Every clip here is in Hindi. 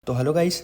तो हेलो गाइस।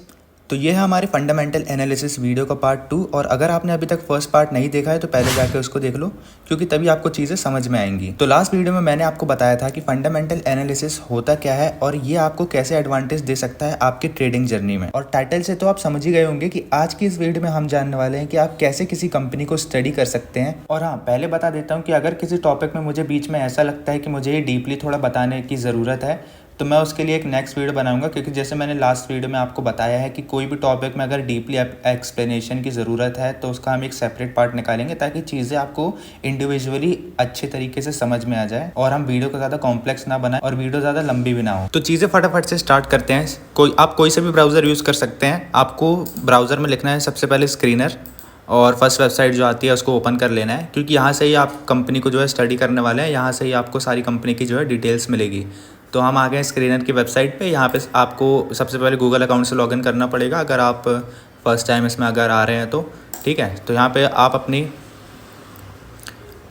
तो ये है हमारे फंडामेंटल एनालिसिस वीडियो का पार्ट 2। और अगर आपने अभी तक फर्स्ट पार्ट नहीं देखा है तो पहले जाके उसको देख लो, क्योंकि तभी आपको चीज़ें समझ में आएंगी। तो लास्ट वीडियो में मैंने आपको बताया था कि फंडामेंटल एनालिसिस होता क्या है और ये आपको कैसे एडवांटेज दे सकता है आपकी ट्रेडिंग जर्नी में। और टाइटल से तो आप समझ ही गए होंगे कि आज की इस वीडियो में हम जानने वाले हैं कि आप कैसे किसी कंपनी को स्टडी कर सकते हैं। और हाँ, पहले बता देता हूँ कि अगर किसी टॉपिक में मुझे बीच में ऐसा लगता है कि मुझे ये डीपली थोड़ा बताने की ज़रूरत है तो मैं उसके लिए एक नेक्स्ट वीडियो बनाऊंगा, क्योंकि जैसे मैंने लास्ट वीडियो में आपको बताया है कि कोई भी टॉपिक में अगर डीपली एक्सप्लेनेशन की ज़रूरत है तो उसका हम एक सेपरेट पार्ट निकालेंगे ताकि चीज़ें आपको इंडिविजुअली अच्छे तरीके से समझ में आ जाए और हम वीडियो को ज़्यादा कॉम्प्लेक्स ना बनाए और वीडियो ज़्यादा लंबी भी ना हो। तो चीज़ें फटाफट से स्टार्ट करते हैं। आप कोई से भी ब्राउज़र यूज़ कर सकते हैं। आपको ब्राउज़र में लिखना है सबसे पहले स्क्रीनर और फर्स्ट वेबसाइट जो आती है उसको ओपन कर लेना है, क्योंकि यहाँ से ही आप कंपनी को जो है स्टडी करने वाले हैं। यहाँ से ही आपको सारी कंपनी की जो है डिटेल्स मिलेगी। तो हम आ गए स्क्रीनर की वेबसाइट पे। यहाँ पे आपको सबसे पहले गूगल अकाउंट से लॉगिन करना पड़ेगा अगर आप फर्स्ट टाइम इसमें अगर आ रहे हैं तो ठीक है। तो यहाँ पे आप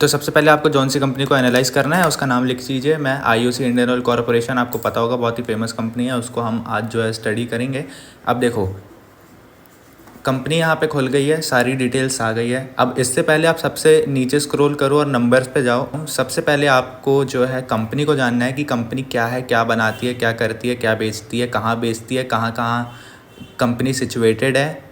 सबसे पहले आपको जौन सी कंपनी को एनालाइज करना है उसका नाम लिख लीजिए। मैं IOC इंडियन ऑयल कॉरपोरेशन, आपको पता होगा बहुत ही फेमस कंपनी है, उसको हम आज जो है स्टडी करेंगे। अब देखो कंपनी यहाँ पे खुल गई है, सारी डिटेल्स आ गई है। अब इससे पहले आप सबसे नीचे स्क्रॉल करो और नंबर्स पे जाओ। सबसे पहले आपको जो है कंपनी को जानना है कि कंपनी क्या है, क्या बनाती है, क्या करती है, क्या बेचती है, कहाँ बेचती है, कहाँ कहाँ कंपनी सिचुएटेड है।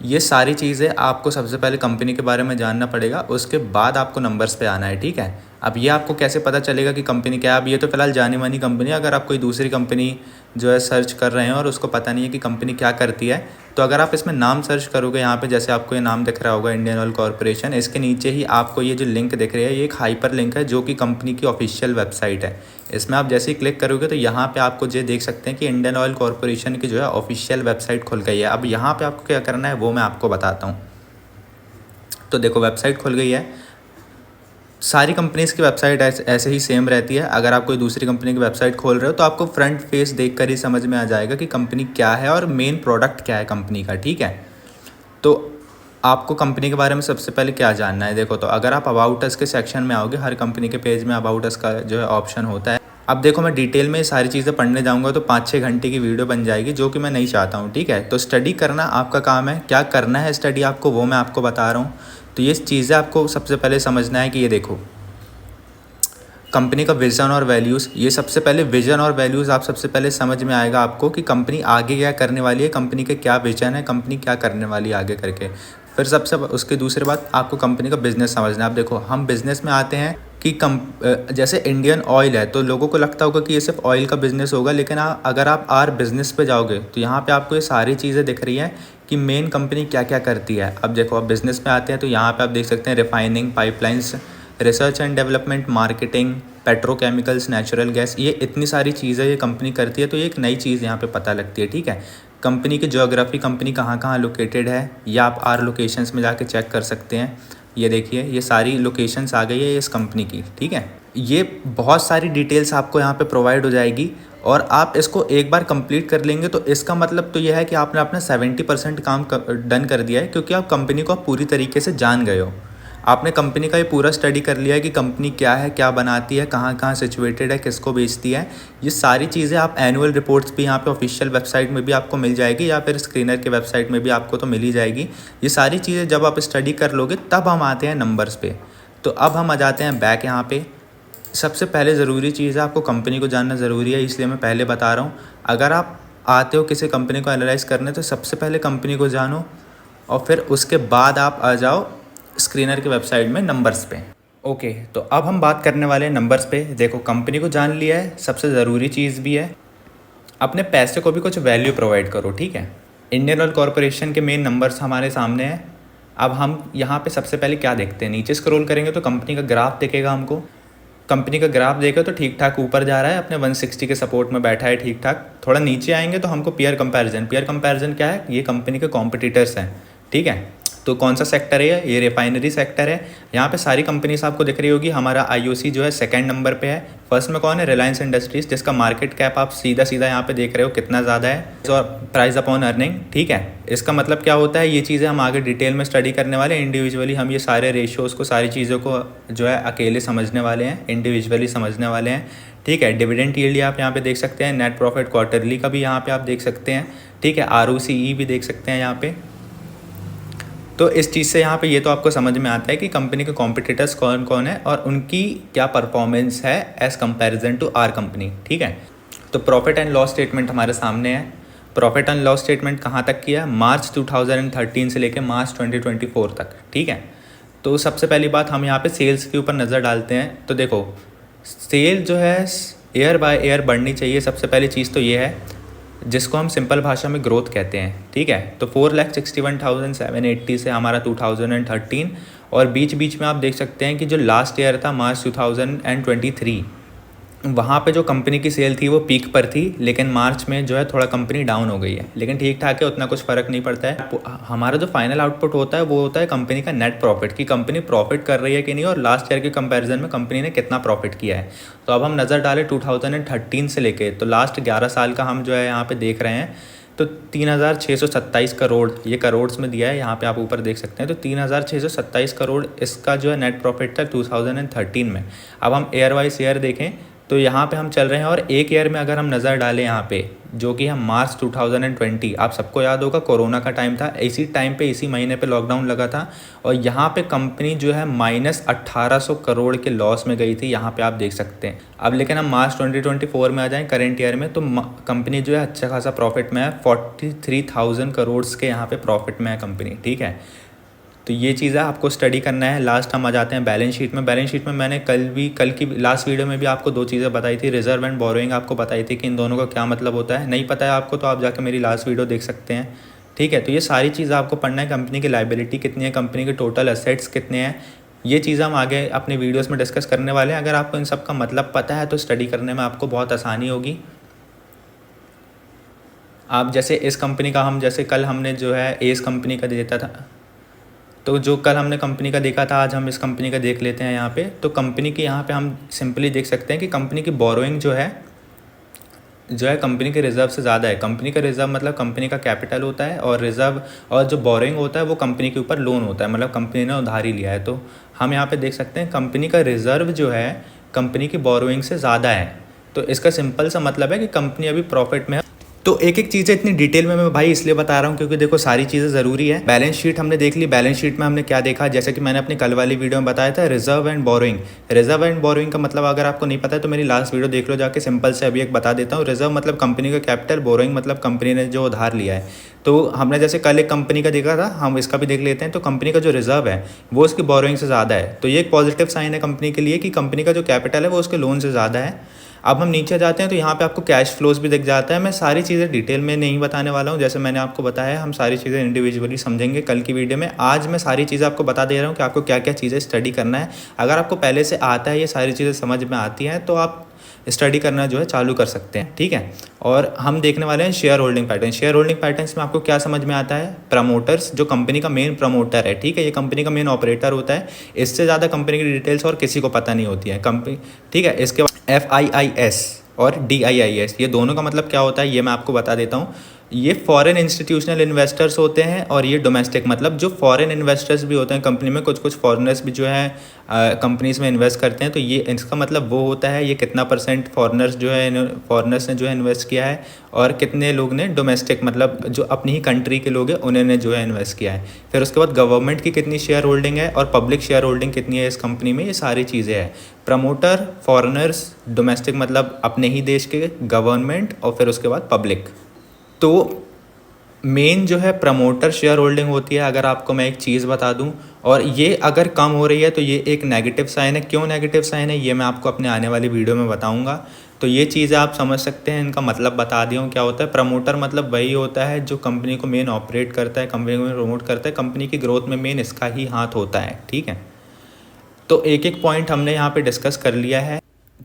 ये सारी चीज़ें आपको सबसे पहले कंपनी के बारे में जानना पड़ेगा, उसके बाद आपको नंबर्स पे आना है, ठीक है। अब ये आपको कैसे पता चलेगा कि कंपनी क्या है? अब ये तो फिलहाल जानी मानी कंपनी है। अगर आप कोई दूसरी कंपनी जो है सर्च कर रहे हैं और उसको पता नहीं है कि कंपनी क्या करती है, तो अगर आप इसमें नाम सर्च करोगे, यहाँ पे जैसे आपको ये नाम दिख रहा होगा इंडियन ऑयल कॉरपोरेशन, इसके नीचे ही आपको ये जो लिंक दिख रही है ये एक हाइपर लिंक है जो कि कंपनी की ऑफिशियल वेबसाइट है। इसमें आप जैसे ही क्लिक करोगे तो यहाँ पे आपको जो देख सकते हैं कि इंडियन ऑयल कॉरपोरेशन की जो है ऑफिशियल वेबसाइट खुल गई है। अब यहाँ पे आपको क्या करना है वो मैं आपको बताता हूँ। तो देखो वेबसाइट खुल गई है। सारी कंपनीज़ की वेबसाइट ऐसे ही सेम रहती है। अगर आप कोई दूसरी कंपनी की वेबसाइट खोल रहे हो तो आपको फ्रंट फेस देखकर ही समझ में आ जाएगा कि कंपनी क्या है और मेन प्रोडक्ट क्या है कंपनी का, ठीक है। तो आपको कंपनी के बारे में सबसे पहले क्या जानना है, देखो तो अगर आप अबाउट अस के सेक्शन में आओगे, हर कंपनी के पेज में अबाउट अस का जो है ऑप्शन होता है। अब देखो मैं डिटेल में सारी चीज़ें पढ़ने जाऊँगा तो 5-6 घंटे की वीडियो बन जाएगी, जो कि मैं नहीं चाहता हूँ, ठीक है। तो स्टडी करना आपका काम है, क्या करना है स्टडी आपको वो मैं आपको बता रहा हूँ। तो ये चीज़ें आपको सबसे पहले समझना है कि ये देखो कंपनी का विज़न और वैल्यूज़, ये सबसे पहले विज़न और वैल्यूज़ आप सबसे पहले समझ में आएगा आपको कि कंपनी आगे क्या करने वाली है, कंपनी के क्या विज़न है, कंपनी क्या करने वाली है आगे करके। फिर सबसे उसके दूसरी बात आपको कंपनी का बिज़नेस समझना है। आप देखो हम बिज़नेस में आते हैं कि जैसे इंडियन ऑयल है तो लोगों को लगता होगा कि ये सिर्फ ऑयल का बिज़नेस होगा, लेकिन अगर आप आर बिज़नेस पे जाओगे तो यहाँ पे आपको ये सारी चीज़ें दिख रही हैं कि मेन कंपनी क्या क्या करती है। अब देखो अब बिज़नेस में आते हैं तो यहाँ पे आप देख सकते हैं refining, pipelines, research and development, marketing, petrochemicals, natural gas, ये इतनी सारी चीज़ें ये कंपनी करती है। तो ये एक नई चीज़ यहाँ पे पता लगती है, ठीक है। कंपनी की ज्योग्राफी, कंपनी कहाँ कहाँ लोकेटेड है, ये आप आर लोकेशंस में जाके चेक कर सकते हैं। ये देखिए ये सारी लोकेशंस आ गई है इस कंपनी की, ठीक है। ये बहुत सारी डिटेल्स आपको यहाँ पे प्रोवाइड हो जाएगी और आप इसको एक बार कंप्लीट कर लेंगे तो इसका मतलब तो यह है कि आपने अपना 70% काम डन कर दिया है, क्योंकि आप कंपनी को पूरी तरीके से जान गए हो। आपने कंपनी का ये पूरा स्टडी कर लिया है कि कंपनी क्या है, क्या बनाती है, कहाँ कहाँ सिचुएटेड है, किसको बेचती है। ये सारी चीज़ें आप एनुअल रिपोर्ट्स भी यहाँ पे ऑफिशियल वेबसाइट में भी आपको मिल जाएगी या फिर स्क्रीनर के वेबसाइट में भी आपको तो मिल ही जाएगी। ये सारी चीज़ें जब आप स्टडी कर लोगे तब हम आते हैं नंबर्स पे। तो अब हम आ जाते हैं बैक यहाँ पे। सबसे पहले ज़रूरी चीज़ है आपको कंपनी को जानना ज़रूरी है, इसलिए मैं पहले बता रहा हूँ। अगर आप आते हो किसी कंपनी को एनालाइज करने तो सबसे पहले कंपनी को जानो और फिर उसके बाद आप आ जाओ स्क्रीनर की वेबसाइट में नंबर्स पे। ओके, तो अब हम बात करने वाले हैं नंबर्स पे। देखो कंपनी को जान लिया है, सबसे ज़रूरी चीज़ भी है अपने पैसे को भी कुछ वैल्यू प्रोवाइड करो, ठीक है। इंडियन ऑयल कॉरपोरेशन के मेन नंबर्स हमारे सामने हैं। अब हम यहाँ पे सबसे पहले क्या देखते हैं, नीचे स्क्रॉल करेंगे तो कंपनी का ग्राफ दिखेगा हमको। कंपनी का ग्राफ देखो तो ठीक ठाक ऊपर जा रहा है, अपने 160 के सपोर्ट में बैठा है ठीक ठाक। थोड़ा नीचे आएंगे तो हमको पीयर कंपैरिजन क्या है, ये कंपनी के कॉम्पिटिटर्स हैं, ठीक है। तो कौन सा सेक्टर है ये रिफाइनरी सेक्टर है। यहाँ पे सारी कंपनीज आपको दिख रही होगी। हमारा IOC जो है सेकंड नंबर पे है। फर्स्ट में कौन है, रिलायंस इंडस्ट्रीज, जिसका मार्केट कैप आप सीधा सीधा यहाँ पे देख रहे हो कितना ज़्यादा है, और प्राइस अपॉन अर्निंग, ठीक है। इसका मतलब क्या होता है, ये चीज़ें हम आगे डिटेल में स्टडी करने वाले हैं। इंडिविजुअली हम ये सारे रेशियोज़ को, सारी चीज़ों को जो है अकेले समझने वाले हैं, इंडिविजुअली समझने वाले हैं, ठीक है। डिविडेंड यील्ड आप यहाँ पे देख सकते हैं, नेट प्रॉफिट क्वार्टरली का भी यहाँ पे आप देख सकते हैं, ठीक है, ROCE भी देख सकते हैं यहाँ पे। तो इस चीज़ से यहाँ पे ये तो आपको समझ में आता है कि कंपनी के कॉम्पिटिटर्स कौन कौन है और उनकी क्या परफॉर्मेंस है as comparison to our company. ठीक है, तो प्रॉफिट एंड लॉस स्टेटमेंट हमारे सामने है। प्रॉफिट एंड लॉस स्टेटमेंट कहाँ तक किया, मार्च 2013 से लेकर मार्च 2024 तक। ठीक है, तो सबसे पहली बात हम यहाँ पे सेल्स के ऊपर नज़र डालते हैं। तो देखो सेल जो है ईयर बाय ईयर बढ़नी चाहिए, सबसे पहली चीज़ तो ये है, जिसको हम सिंपल भाषा में ग्रोथ कहते हैं। ठीक है, तो 4,61,780 से हमारा 2013, और बीच बीच में आप देख सकते हैं कि जो लास्ट ईयर था मार्च 2023, वहाँ पे जो कंपनी की सेल थी वो पीक पर थी, लेकिन मार्च में जो है थोड़ा कंपनी डाउन हो गई है, लेकिन ठीक ठाक है, उतना कुछ फ़र्क नहीं पड़ता है। हमारा जो फाइनल आउटपुट होता है वो होता है कंपनी का नेट प्रॉफिट, कि कंपनी प्रॉफिट कर रही है कि नहीं, और लास्ट ईयर के कंपैरिजन में कंपनी ने कितना प्रॉफिट किया है। तो अब हम नज़र डालें 2013 से लेके तो लास्ट 11 साल का हम जो है यहाँ पर देख रहे हैं, तो 3,627 करोड़, ये करोड्स में दिया है यहाँ पे आप ऊपर देख सकते हैं। तो 3,627 करोड़ इसका जो है नेट प्रॉफिट था 2013 में। अब हम ईयर वाइज ईयर देखें तो यहाँ पे हम चल रहे हैं, और एक ईयर में अगर हम नज़र डालें यहाँ पे, जो कि हम मार्च 2020, आप सबको याद होगा कोरोना का टाइम था, इसी टाइम पे इसी महीने पे लॉकडाउन लगा था, और यहाँ पे कंपनी जो है -1800 करोड़ के लॉस में गई थी, यहाँ पे आप देख सकते हैं। अब लेकिन हम मार्च 2024 में आ जाएँ करेंट ईयर में, तो कंपनी जो है अच्छा खासा प्रॉफिट में है, 43,000 करोड़ के यहाँ पर प्रॉफिट में है कंपनी। ठीक है, तो ये चीज़ है, आपको स्टडी करना है। लास्ट हम आ जाते हैं बैलेंस शीट में। बैलेंस शीट में मैंने कल की लास्ट वीडियो में भी आपको दो चीज़ें बताई थी, रिजर्व एंड बोरोइंग आपको बताई थी कि इन दोनों का क्या मतलब होता है। नहीं पता है आपको तो आप जाकर मेरी लास्ट वीडियो देख सकते हैं। ठीक है, तो ये सारी चीज़ आपको पढ़ना है, कंपनी की लाइबिलिटी कितनी है, कंपनी के टोटल असेट्स कितने हैं, ये चीज़ हम आगे अपने वीडियोज़ में डिस्कस करने वाले हैं। अगर आपको इन सब का मतलब पता है तो स्टडी करने में आपको बहुत आसानी होगी। आप जैसे इस कंपनी का, हम जैसे कल हमने जो है एस कंपनी का देता था, तो जो कल हमने कंपनी का देखा था आज हम इस कंपनी का देख लेते हैं यहाँ पे। तो कंपनी की यहाँ पे हम सिंपली देख सकते हैं कि कंपनी की बोरोइंग जो है कंपनी के रिज़र्व से ज़्यादा है। कंपनी का रिज़र्व मतलब कंपनी का कैपिटल होता है, और रिज़र्व और जो बोरोइंग होता है वो कंपनी के ऊपर लोन होता है, मतलब कंपनी ने उधारी लिया है। तो हम यहाँ पर देख सकते हैं कंपनी का रिज़र्व जो है कंपनी की बोरोइंग से ज़्यादा है। तो इसका सिंपल सा मतलब है कि कंपनी अभी प्रॉफिट में है। तो एक एक चीज़ें इतनी डिटेल में मैं भाई इसलिए बता रहा हूँ क्योंकि देखो सारी चीज़ें ज़रूरी है। बैलेंस शीट हमने देख ली, बैलेंस शीट में हमने क्या देखा, जैसे कि मैंने अपनी कल वाली वीडियो में बताया था, reserve and borrowing. Reserve and borrowing का मतलब अगर आपको नहीं पता है तो मेरी लास्ट वीडियो देख लो जाके, सिंपल से अभी एक बता देता हूँ। रिजर्व मतलब कंपनी का कैपिटल, बोरोइंग मतलब कंपनी ने जो उधार लिया है। तो हमने जैसे कल एक कंपनी का देखा था, हम इसका भी देख लेते हैं। तो कंपनी का जो रिजर्व है वो उसकी बोरोइंग से ज़्यादा है, तो ये एक पॉजिटिव साइन है कंपनी के लिए कि कंपनी का जो कैपिटल है वो उसके लोन से ज़्यादा है। अब हम नीचे जाते हैं तो यहाँ पे आपको कैश फ्लोज भी दिख जाता है। मैं सारी चीज़ें डिटेल में नहीं बताने वाला हूँ, जैसे मैंने आपको बताया हम सारी चीज़ें इंडिविजुअली समझेंगे कल की वीडियो में। आज मैं सारी चीज़ें आपको बता दे रहा हूँ कि आपको क्या क्या चीज़ें स्टडी करना है। अगर आपको पहले से आता है, ये सारी चीज़ें समझ में आती हैं, तो आप स्टडी करना जो है चालू कर सकते हैं। ठीक है, और हम देखने वाले हैं share holding pattern. Share holding patterns में आपको क्या समझ में आता है, प्रमोटर्स, जो कंपनी का मेन प्रमोटर है, ठीक है, ये कंपनी का मेन ऑपरेटर होता है, इससे ज़्यादा कंपनी की डिटेल्स और किसी को पता नहीं होती है कंपनी। ठीक है, इसके बाद FIIS और DIIS, ये दोनों का मतलब क्या होता है ये मैं आपको बता देता हूँ। ये फॉरेन इंस्टीट्यूशनल इन्वेस्टर्स होते हैं, और ये डोमेस्टिक मतलब जो फॉरेन इन्वेस्टर्स भी होते हैं कंपनी में, कुछ फॉरेनर्स भी जो है कंपनीज में इन्वेस्ट करते हैं। तो ये इसका मतलब वो होता है ये कितना परसेंट फॉरेनर्स ने जो है इन्वेस्ट किया है, और कितने लोग ने डोमेस्टिक मतलब जो अपनी ही कंट्री के लोग हैं उन्होंने जो है इन्वेस्ट किया है। फिर उसके बाद गवर्नमेंट की कितनी शेयर होल्डिंग है और पब्लिक शेयर होल्डिंग कितनी है इस कंपनी में, ये सारी चीज़ें हैं। प्रमोटर, फॉरेनर्स, डोमेस्टिक मतलब अपने ही देश के, गवर्नमेंट, और फिर उसके बाद पब्लिक। तो मेन जो है प्रमोटर शेयर होल्डिंग होती है। अगर आपको मैं एक चीज़ बता दूं, और ये अगर कम हो रही है तो ये एक नेगेटिव साइन है। क्यों नेगेटिव साइन है ये मैं आपको अपने आने वाली वीडियो में बताऊंगा। तो ये चीज़ें आप समझ सकते हैं, इनका मतलब बता दिया हूँ क्या होता है। प्रमोटर मतलब वही होता है जो कंपनी को मेन ऑपरेट करता है, कंपनी को प्रमोट करता है, कंपनी की ग्रोथ में मेन इसका ही हाथ होता है। ठीक है, तो एक एक पॉइंट हमने यहाँ पे डिस्कस कर लिया है।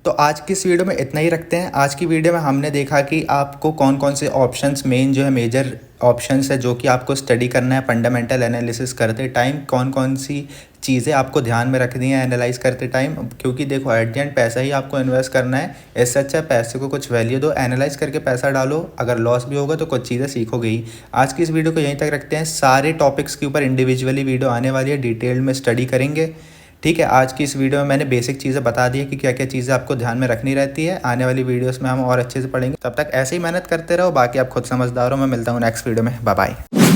तो आज की इस वीडियो में इतना ही रखते हैं। आज की वीडियो में हमने देखा कि आपको कौन कौन से ऑप्शंस, मेन जो है मेजर ऑप्शंस है जो कि आपको स्टडी करना है फंडामेंटल एनालिसिस करते टाइम, कौन कौन सी चीज़ें आपको ध्यान में रखनी है एनालाइज करते टाइम। क्योंकि देखो एट द एंड पैसा ही आपको इन्वेस्ट करना है, इससे अच्छा पैसे को कुछ वैल्यू दो, एनालाइज करके पैसा डालो, अगर लॉस भी होगा तो कुछ चीज़ें सीखोगे ही। आज की इस वीडियो को यहीं तक रखते हैं। सारे टॉपिक्स के ऊपर इंडिविजुअली वीडियो आने वाली है, डिटेल में स्टडी करेंगे। ठीक है, आज की इस वीडियो में मैंने बेसिक चीज़ें बता दी है कि क्या क्या चीज़ें आपको ध्यान में रखनी रहती है। आने वाली वीडियोस में हम और अच्छे से पढ़ेंगे। तब तक ऐसे ही मेहनत करते रहो, बाकी आप खुद समझदार हो। मैं मिलता हूँ नेक्स्ट वीडियो में। Bye bye.